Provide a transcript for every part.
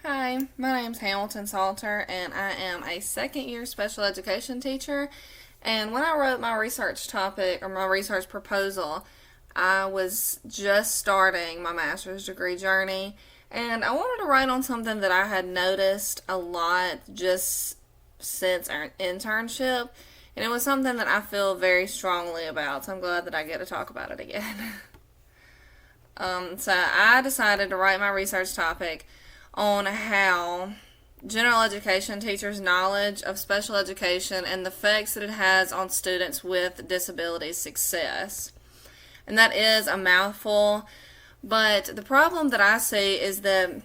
Hi, my name's Hamilton Salter, and I am a second year special education teacher. And when I wrote my research topic or my research proposal, I was just starting my master's degree journey, and I wanted to write on something that I had noticed a lot just since our internship, and it was something that I feel very strongly about, so I'm glad that I get to talk about it again. So I decided to write my research topic on how general education teachers' knowledge of special education and the effects that it has on students with disabilities success. And that is a mouthful, but the problem that I see is that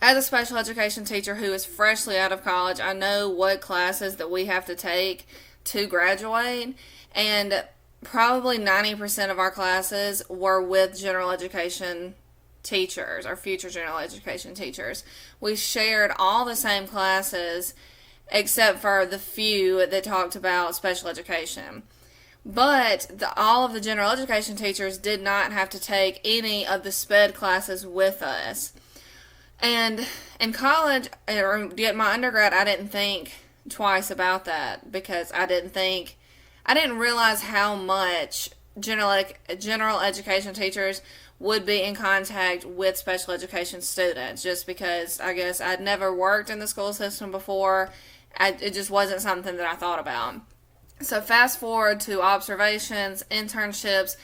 as a special education teacher who is freshly out of college, I know what classes that we have to take to graduate, and probably 90% of our classes were with general education teachers or future general education teachers. We shared all the same classes except for the few that talked about special education. But all of the general education teachers did not have to take any of the SPED classes with us. And in college, or my undergrad, I didn't think twice about that because I didn't realize how much general education teachers would be in contact with special education students, just because I guess I'd never worked in the school system before. It just wasn't something that I thought about. So fast forward to observations, internships,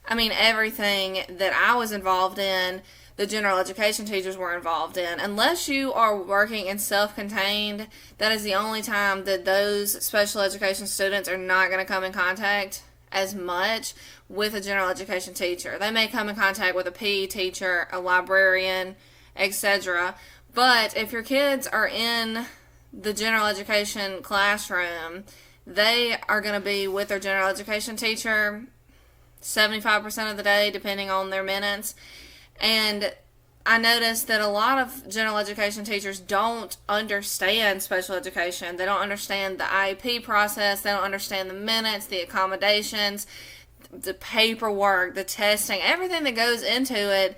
everything that I was involved in, the general education teachers were involved in. Unless you are working in self-contained, that is the only time that those special education students are not going to come in contact as much with a general education teacher. They may come in contact with a PE teacher, a librarian, etc. But if your kids are in the general education classroom, they are going to be with their general education teacher 75% of the day, depending on their minutes. And I noticed that a lot of general education teachers don't understand special education. They don't understand the IEP process. They don't understand the minutes, the accommodations, the paperwork, the testing, everything that goes into it.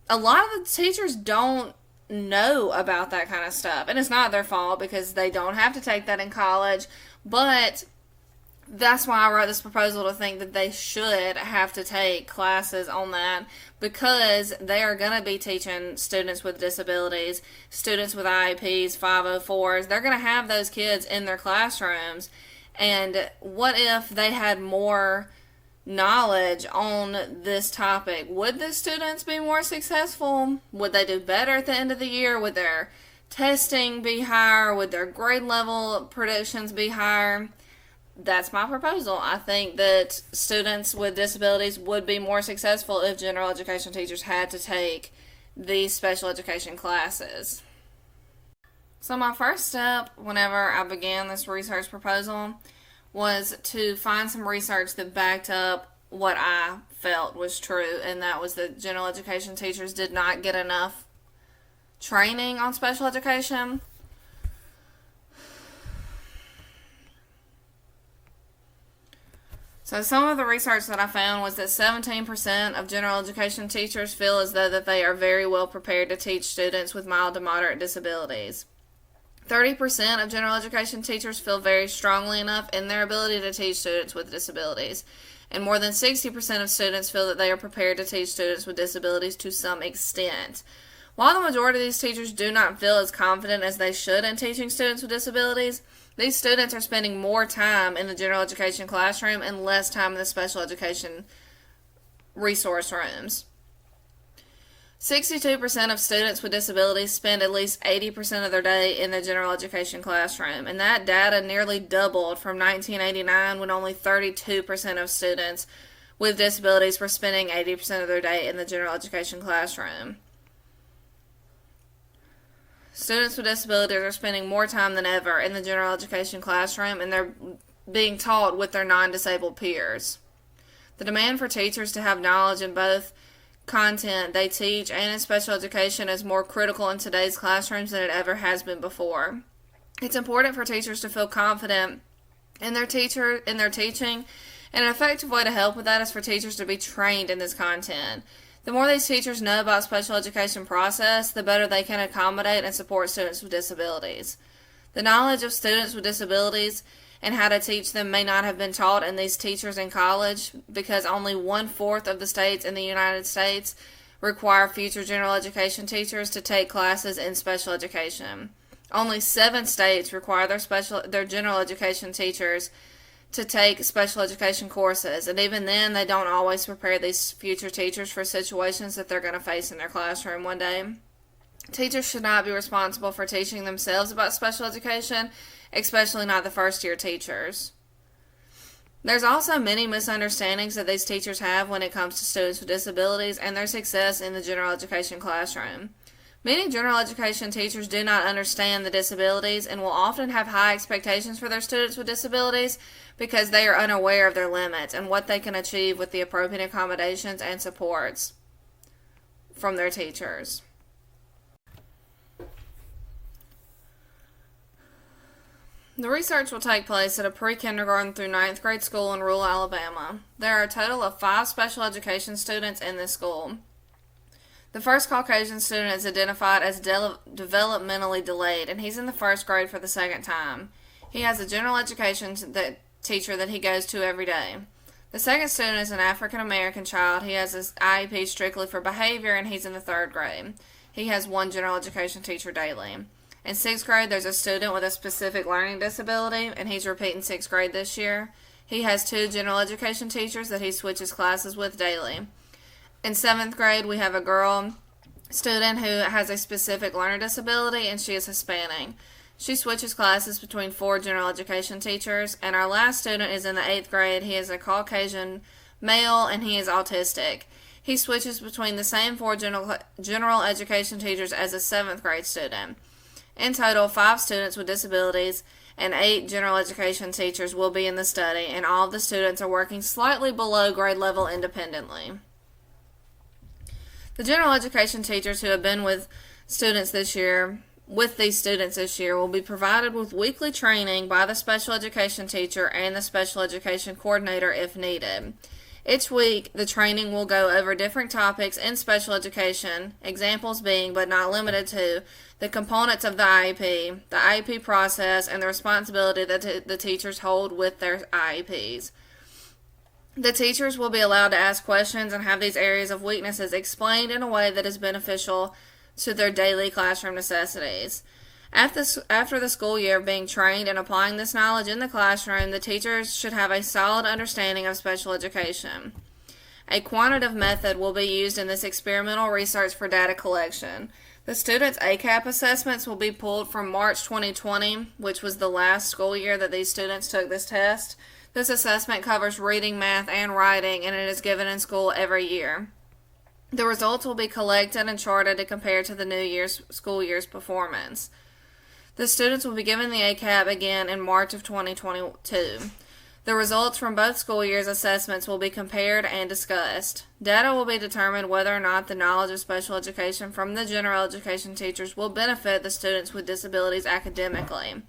A lot of the teachers don't know about that kind of stuff. And it's not their fault because they don't have to take that in college. But that's why I wrote this proposal, to think that they should have to take classes on that, because they are going to be teaching students with disabilities, students with IEPs, 504s. They're going to have those kids in their classrooms. And what if they had more knowledge on this topic? Would the students be more successful? Would they do better at the end of the year? Would their testing be higher? Would their grade level predictions be higher? That's my proposal. I think that students with disabilities would be more successful if general education teachers had to take these special education classes. So my first step whenever I began this research proposal was to find some research that backed up what I felt was true, and that was that general education teachers did not get enough training on special education. So some of the research that I found was that 17% of general education teachers feel as though that they are very well prepared to teach students with mild to moderate disabilities. 30% of general education teachers feel very strongly enough in their ability to teach students with disabilities. And more than 60% of students feel that they are prepared to teach students with disabilities to some extent. While the majority of these teachers do not feel as confident as they should in teaching students with disabilities, these students are spending more time in the general education classroom and less time in the special education resource rooms. 62% of students with disabilities spend at least 80% of their day in the general education classroom, and that data nearly doubled from 1989, when only 32% of students with disabilities were spending 80% of their day in the general education classroom. Students with disabilities are spending more time than ever in the general education classroom, and they're being taught with their non-disabled peers. The demand for teachers to have knowledge in both content they teach and in special education is more critical in today's classrooms than it ever has been before. It's important for teachers to feel confident in their teaching, and an effective way to help with that is for teachers to be trained in this content. The more these teachers know about special education process, the better they can accommodate and support students with disabilities. The knowledge of students with disabilities and how to teach them may not have been taught in these teachers in college because only 1/4 of the states in the United States require future general education teachers to take classes in special education. Only 7 states require their general education teachers to take special education courses, and even then they don't always prepare these future teachers for situations that they're going to face in their classroom one day. Teachers should not be responsible for teaching themselves about special education, especially not the first-year teachers. There's also many misunderstandings that these teachers have when it comes to students with disabilities and their success in the general education classroom. Many general education teachers do not understand the disabilities and will often have high expectations for their students with disabilities because they are unaware of their limits and what they can achieve with the appropriate accommodations and supports from their teachers. The research will take place at a pre-kindergarten through 9th grade school in rural Alabama. There are a total of 5 special education students in this school. The first Caucasian student is identified as developmentally delayed, and he's in the 1st grade for the 2nd time. He has a general education teacher that he goes to every day. The second student is an African American child. He has his IEP strictly for behavior, and he's in the 3rd grade. He has 1 general education teacher daily. In 6th grade, there's a student with a specific learning disability, and he's repeating 6th grade this year. He has 2 general education teachers that he switches classes with daily. In 7th grade, we have a girl student who has a specific learner disability, and she is Hispanic. She switches classes between 4 general education teachers, and our last student is in the 8th grade. He is a Caucasian male, and he is autistic. He switches between the same 4 general education teachers as a 7th grade student. In total, 5 students with disabilities and 8 general education teachers will be in the study, and all of the students are working slightly below grade level independently. The general education teachers who have been with these students this year will be provided with weekly training by the special education teacher and the special education coordinator if needed. Each week, the training will go over different topics in special education, examples being, but not limited to, the components of the IEP process, and the responsibility that the teachers hold with their IEPs. The teachers will be allowed to ask questions and have these areas of weaknesses explained in a way that is beneficial to their daily classroom necessities. After the school year of being trained and applying this knowledge in the classroom, the teachers should have a solid understanding of special education. A quantitative method will be used in this experimental research for data collection. The students' ACAP assessments will be pulled from March 2020, which was the last school year that these students took this test. This assessment covers reading, math, and writing, and it is given in school every year. The results will be collected and charted to compare to the school year's performance. The students will be given the ACAP again in March of 2022. The results from both school years' assessments will be compared and discussed. Data will be determined whether or not the knowledge of special education from the general education teachers will benefit the students with disabilities academically.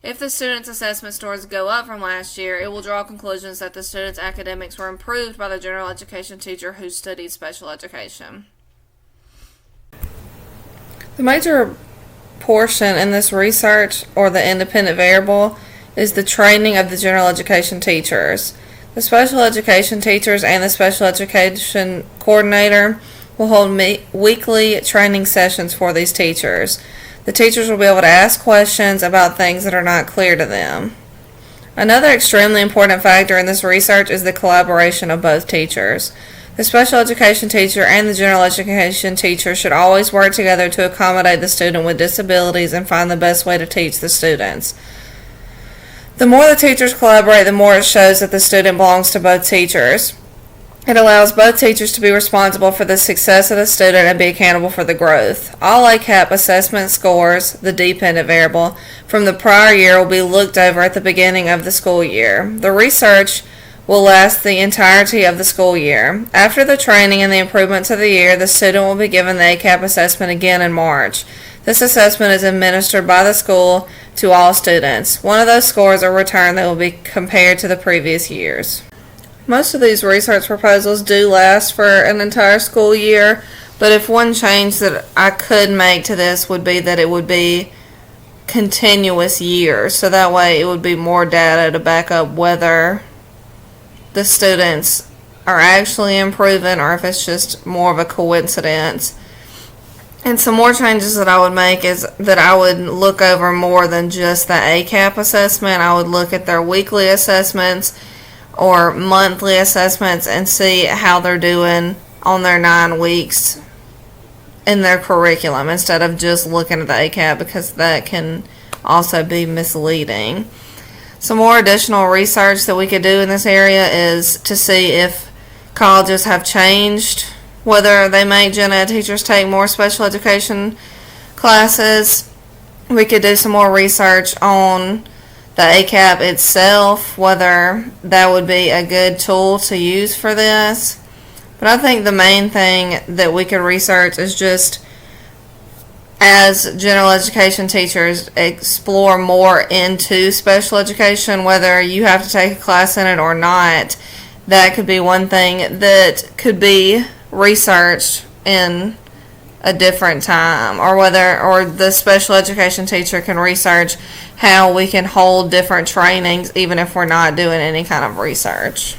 If the students' assessment scores go up from last year, it will draw conclusions that the students' academics were improved by the general education teacher who studied special education. The major portion in this research, or the independent variable, is the training of the general education teachers. The special education teachers and the special education coordinator will hold weekly training sessions for these teachers. The teachers will be able to ask questions about things that are not clear to them. Another extremely important factor in this research is the collaboration of both teachers. The special education teacher and the general education teacher should always work together to accommodate the student with disabilities and find the best way to teach the students. The more the teachers collaborate, the more it shows that the student belongs to both teachers. It allows both teachers to be responsible for the success of the student and be accountable for the growth. All ACAP assessment scores, the dependent variable, from the prior year will be looked over at the beginning of the school year. The research will last the entirety of the school year. After the training and the improvements of the year, the student will be given the ACAP assessment again in March. This assessment is administered by the school to all students. One of those scores are returned that will be compared to the previous years. Most of these research proposals do last for an entire school year, but if one change that I could make to this would be that it would be continuous years, so that way it would be more data to back up whether the students are actually improving or if it's just more of a coincidence. And some more changes that I would make is that I would look over more than just the ACAP assessment. I would look at their weekly assessments or monthly assessments and see how they're doing on their 9 weeks in their curriculum instead of just looking at the ACAP, because that can also be misleading. Some more additional research that we could do in this area is to see if colleges have changed, whether they make gen ed teachers take more special education classes. We could do some more research on the ACAP itself, whether that would be a good tool to use for this. But I think the main thing that we could research is just, as general education teachers, explore more into special education, whether you have to take a class in it or not. That could be one thing that could be researched in a different time, or the special education teacher can research how we can hold different trainings even if we're not doing any kind of research.